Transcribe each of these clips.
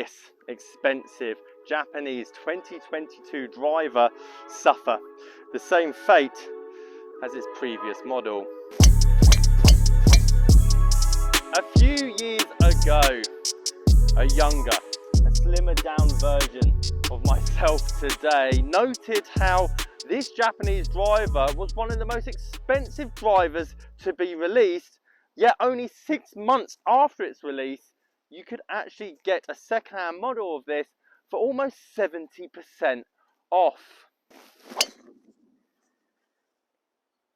this expensive Japanese 2022 driver suffer the same fate as its previous model. A few years ago, a younger, a slimmer down version of myself today noted how this Japanese driver was one of the most expensive drivers to be released, yet only 6 months after its release, you could actually get a second-hand model of this for almost 70% off.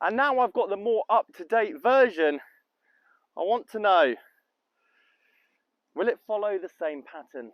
And now I've got the more up-to-date version. I want to know, will it follow the same pattern?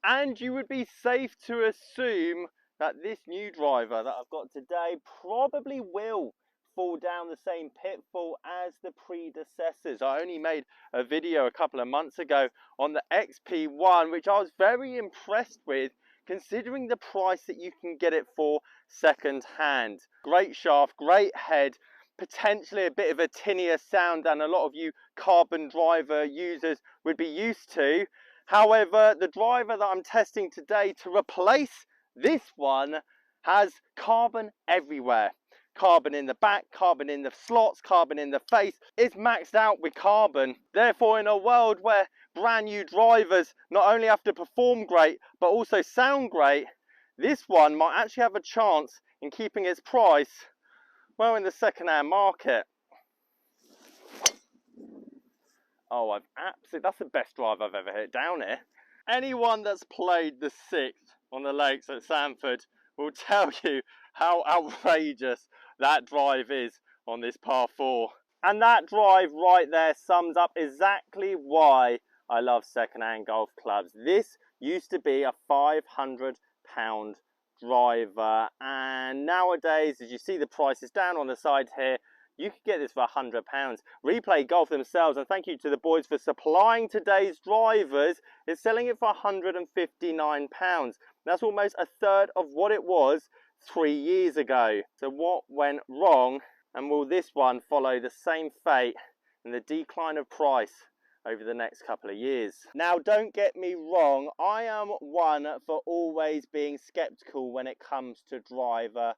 And you would be safe to assume that this new driver that I've got today probably will fall down the same pitfall as the predecessors. I only made a video a couple of months ago on the XP1, which I was very impressed with, considering the price that you can get it for second hand. Great shaft, great head, potentially a bit of a tinnier sound than a lot of you carbon driver users would be used to. However, the driver that I'm testing today to replace this one has carbon everywhere. Carbon in the back, carbon in the slots, carbon in the face. It's maxed out with carbon. Therefore, in a world where brand new drivers not only have to perform great, but also sound great, this one might actually have a chance in keeping its price well in the second-hand market. Oh, that's the best drive I've ever hit down here. Anyone that's played the 6th on the lakes at Sanford will tell you how outrageous that drive is on this par 4. And that drive right there sums up exactly why I love second-hand golf clubs. This used to be a £500 driver, and nowadays, as you see the prices down on the side here, you could get this for £100. Replay Golf themselves, and thank you to the boys for supplying today's drivers, is selling it for £159. That's almost a third of what it was 3 years ago. So what went wrong, and will this one follow the same fate and the decline of price over the next couple of years? Now, don't get me wrong, I am one for always being skeptical when it comes to driver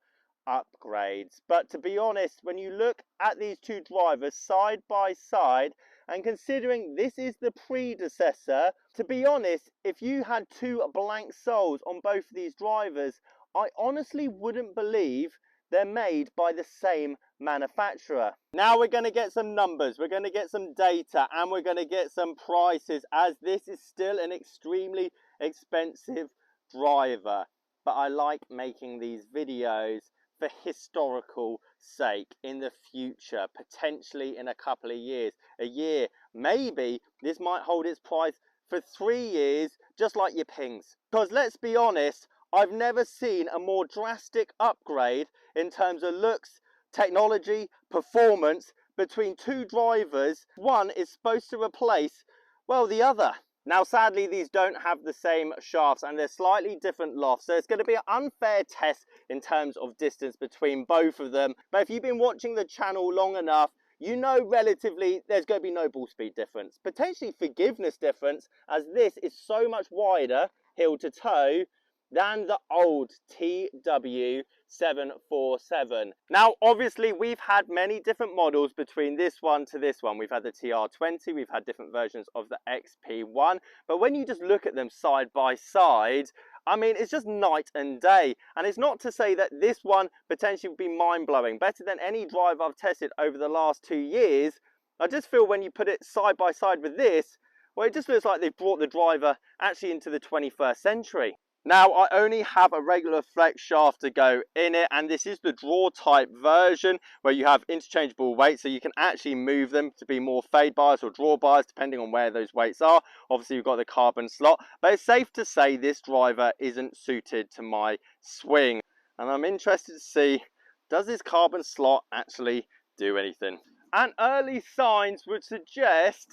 upgrades, but to be honest, when you look at these two drivers side by side, and considering this is the predecessor, to be honest, if you had two blank soles on both of these drivers, I honestly wouldn't believe they're made by the same manufacturer. Now we're going to get some numbers, we're going to get some data, and we're going to get some prices, as this is still an extremely expensive driver. But I like making these videos for historical sake in the future, potentially in a couple of years, a year, maybe this might hold its price for 3 years, just like your pings. Because let's be honest, I've never seen a more drastic upgrade in terms of looks, technology, performance between two drivers. One is supposed to replace, well, the other. Now, sadly, these don't have the same shafts and they're slightly different lofts, so it's going to be an unfair test in terms of distance between both of them. But if you've been watching the channel long enough, you know relatively there's going to be no ball speed difference, potentially forgiveness difference, as this is so much wider heel to toe than the old TW747. Now, obviously, we've had many different models between this one to this one. We've had the TR20, we've had different versions of the XP1, but when you just look at them side by side, I mean, it's just night and day. And it's not to say that this one potentially would be mind-blowing, better than any drive I've tested over the last 2 years. I just feel when you put it side by side with this, well, it just looks like they've brought the driver actually into the 21st century. Now, I only have a regular flex shaft to go in it, and this is the draw type version where you have interchangeable weights, so you can actually move them to be more fade bias or draw bias depending on where those weights are. Obviously, you've got the carbon slot, but it's safe to say this driver isn't suited to my swing. And I'm interested to see, does this carbon slot actually do anything? And early signs would suggest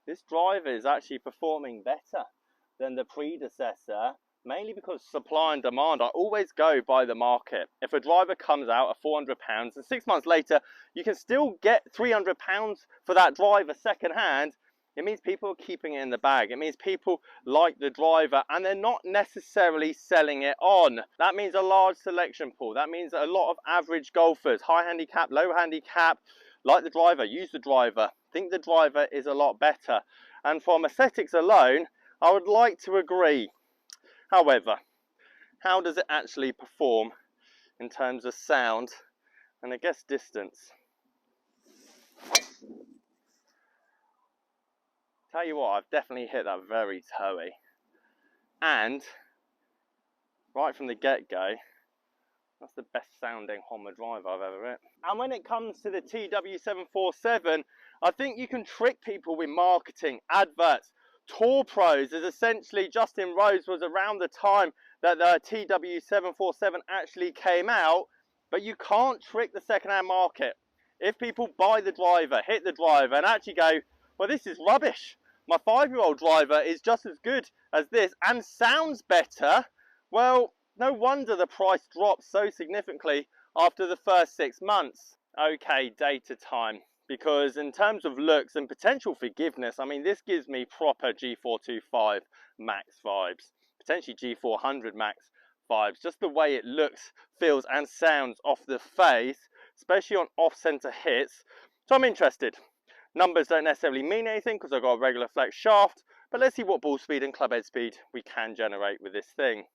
this driver is actually performing better than the predecessor, mainly because supply and demand, I always go by the market. If a driver comes out at £400 and 6 months later, you can still get £300 for that driver second hand, It means people are keeping it in the bag. It means people like the driver and they're not necessarily selling it on. That means a large selection pool. That means a lot of average golfers, high handicap, low handicap, like the driver, use the driver, think the driver is a lot better. And from aesthetics alone, I would like to agree. However, how does it actually perform in terms of sound and I guess distance? Tell you what, I've definitely hit that very toey. And right from the get-go, that's the best sounding Honda driver I've ever hit. And when it comes to the TW747, I think you can trick people with marketing, adverts, tour pros, as essentially Justin Rose was around the time that the TW747 actually came out, but you can't trick the second-hand market. If people buy the driver, hit the driver, and actually go, well, this is rubbish. My 5-year-old driver is just as good as this and sounds better. Well, no wonder the price dropped so significantly after the first 6 months. Okay, data time. Because in terms of looks and potential forgiveness, I mean, this gives me proper G425 Max vibes. Potentially G400 Max vibes. Just the way it looks, feels and sounds off the face, especially on off-center hits. So I'm interested. Numbers don't necessarily mean anything because I've got a regular flex shaft, but let's see what ball speed and club head speed we can generate with this thing.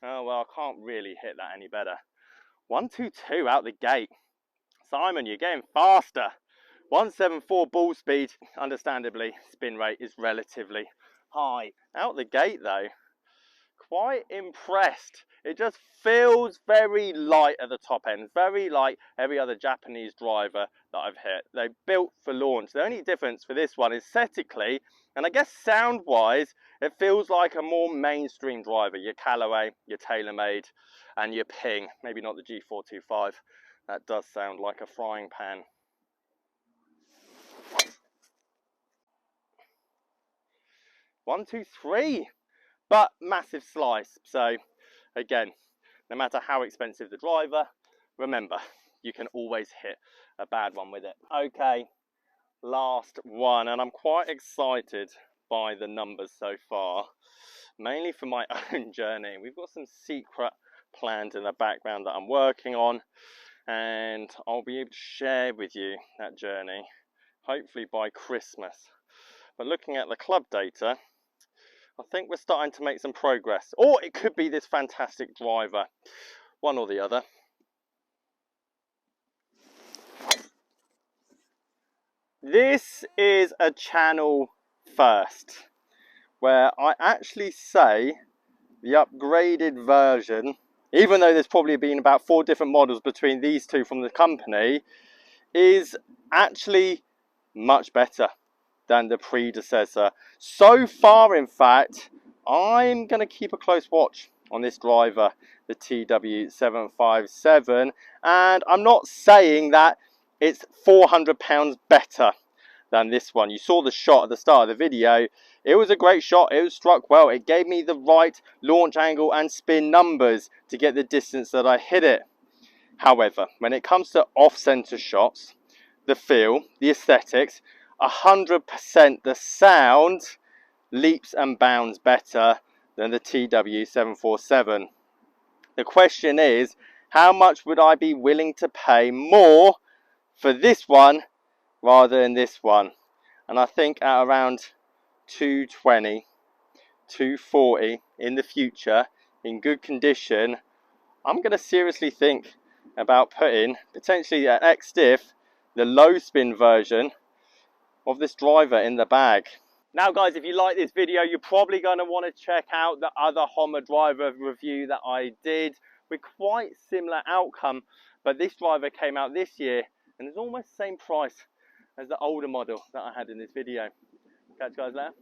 Oh, well, I can't really hit that any better. 122 out the gate. Simon, you're getting faster. 174 ball speed. Understandably, spin rate is relatively high. Out the gate, though, quite impressed. It just feels very light at the top end, very like every other Japanese driver that I've hit. They're built for launch. The only difference for this one is aesthetically, and I guess sound wise, it feels like a more mainstream driver. Your Callaway, your TaylorMade, and your Ping. Maybe not the G425. That does sound like a frying pan. One, two, three. But massive slice. So again, no matter how expensive the driver, remember, you can always hit a bad one with it. Okay, last one, and I'm quite excited by the numbers so far, mainly for my own journey. We've got some secret plans in the background that I'm working on, and I'll be able to share with you that journey, hopefully by Christmas. But looking at the club data, I think we're starting to make some progress. Or it could be this fantastic driver. One or the other. This is a channel first, where I actually say the upgraded version, even though there's probably been about 4 different models between these two from the company, is actually much better than the predecessor. So far, in fact, I'm going to keep a close watch on this driver, the TW757, and I'm not saying that it's £400 better than this one. You saw the shot at the start of the video. It was a great shot. It was struck well. It gave me the right launch angle and spin numbers to get the distance that I hit it. However, when it comes to off-center shots, the feel, the aesthetics, 100% the sound leaps and bounds better than the TW747. The question is, how much would I be willing to pay more for this one rather than this one? And I think at around 220, 240 in the future, in good condition, I'm going to seriously think about putting potentially an X-Diff, the low spin version of this driver, in the bag. Now guys, if you like this video, you're probably going to want to check out the other Honda driver review that I did with quite similar outcome, but this driver came out this year and it's almost the same price as the older model that I had in this video. Catch you guys later.